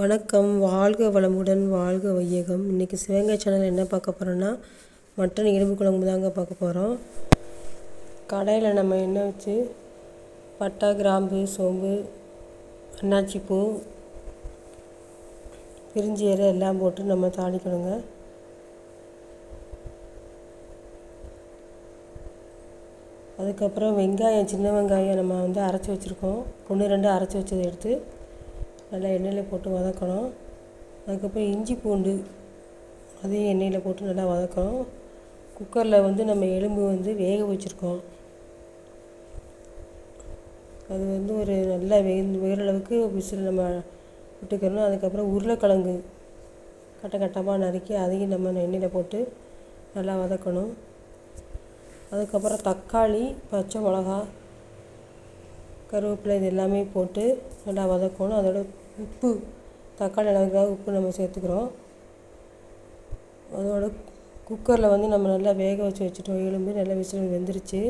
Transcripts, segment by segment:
வணக்கம். வாழ்க வளமுடன், வாழ்க வையகம். இன்றைக்கி சிவகங்கை சேனல் என்ன பார்க்க போகிறோன்னா, மட்டன் எலும்பு குழம்பு தாங்க பார்க்க போகிறோம். கடாயில் நம்ம எண்ணெய் வச்சு பட்டை, கிராம்பு, சோம்பு, அன்னாச்சிப்பூ, பிரிஞ்சி இலை எல்லாம் போட்டு நம்ம தாளிக்கணுங்க. அதுக்கப்புறம் வெங்காயம், சின்ன வெங்காயம் நம்ம அரைச்சி வச்சுருக்கோம். 1-2 அரைச்சி வச்சதை எடுத்து நல்லா எண்ணெயில் போட்டு வதக்கணும். அதுக்கப்புறம் இஞ்சி பூண்டு அதையும் எண்ணெயில் போட்டு நல்லா வதக்கணும். குக்கரில் நம்ம எலும்பு வேக வச்சுருக்கோம். அது ஒரு நல்லா வேகிற அளவுக்கு விசில் நம்ம விட்டுக்கணும். அதுக்கப்புறம் உருளைக்கிழங்கு கட்டமாக நறுக்கி அதையும் நம்ம எண்ணெயில் போட்டு நல்லா வதக்கணும். அதுக்கப்புறம் தக்காளி, பச்சை மிளகா, கருவேப்பிலை இது எல்லாமே போட்டு நல்லா வதக்கணும். அதோட உப்பு, தக்காளி அளவுக்காக உப்பு நம்ம சேர்த்துக்கிறோம். அதோட குக்கரில் நம்ம நல்லா வேக வச்சுட்டோம். எலும்பு நல்லா விசில் வெந்துருச்சு.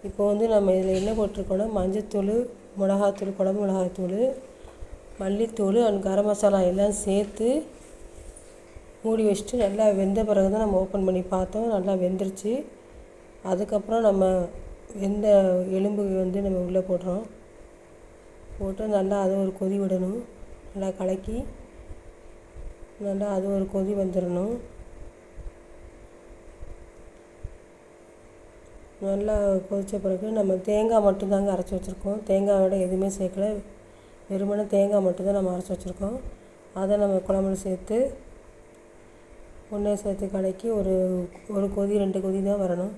இப்போ நம்ம இதில் என்ன போட்டிருக்கோன்னா, மஞ்சத்தூள், மிளகாத்தூள், குழம்பு மிளகாத்தூள், மல்லித்தூள் அண்ட் கரம் மசாலா எல்லாம் சேர்த்து மூடி வச்சுட்டு நல்லா வெந்த பிறகு தான் நம்ம ஓப்பன் பண்ணி பார்த்தோம். நல்லா வெந்துருச்சு. அதுக்கப்புறம் நம்ம வெந்த எலும்பு நம்ம உள்ளே போடுறோம். போட்டு நல்லா அது ஒரு கொதி விடணும். நல்லா கலக்கி நல்லா அது ஒரு கொதி வந்துடணும். நல்லா கொதித்த பிறகு நம்ம தேங்காய் மட்டும்தாங்க அரைச்சி வச்சுருக்கோம். தேங்காயோட எதுவுமே சேர்க்கல. வெறுமனே தேங்காய் மட்டும்தான் நம்ம அரைச்சி வச்சுருக்கோம். அதை நம்ம குழம்புல சேர்த்து ஒன்றே சேர்த்து கலக்கி ஒரு கொதி 2 கொதி தான் வரணும்.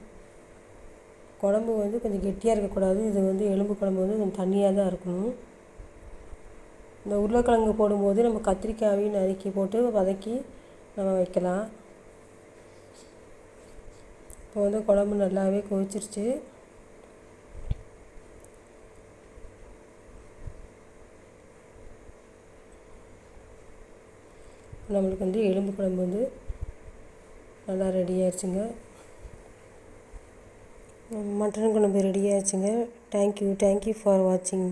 குழம்பு கொஞ்சம் கெட்டியாக இருக்கக்கூடாது. இது எலும்பு குழம்பு கொஞ்சம் தண்ணியாக தான் இருக்கணும். இந்த உருளைக்கிழங்கு போடும்போது நம்ம கத்திரிக்காயையும் நறுக்கி போட்டு வதக்கி நம்ம வைக்கலாம். இப்போ குழம்பு நல்லாவே கொதிச்சிருச்சு. நம்மளுக்கு எலும்பு குழம்பு நல்லா ரெடி ஆயிடுச்சுங்க. மட்டன் குழம்பு ரெடி ஆயிடுச்சுங்க. தேங்க்யூ ஃபார் வாட்சிங்.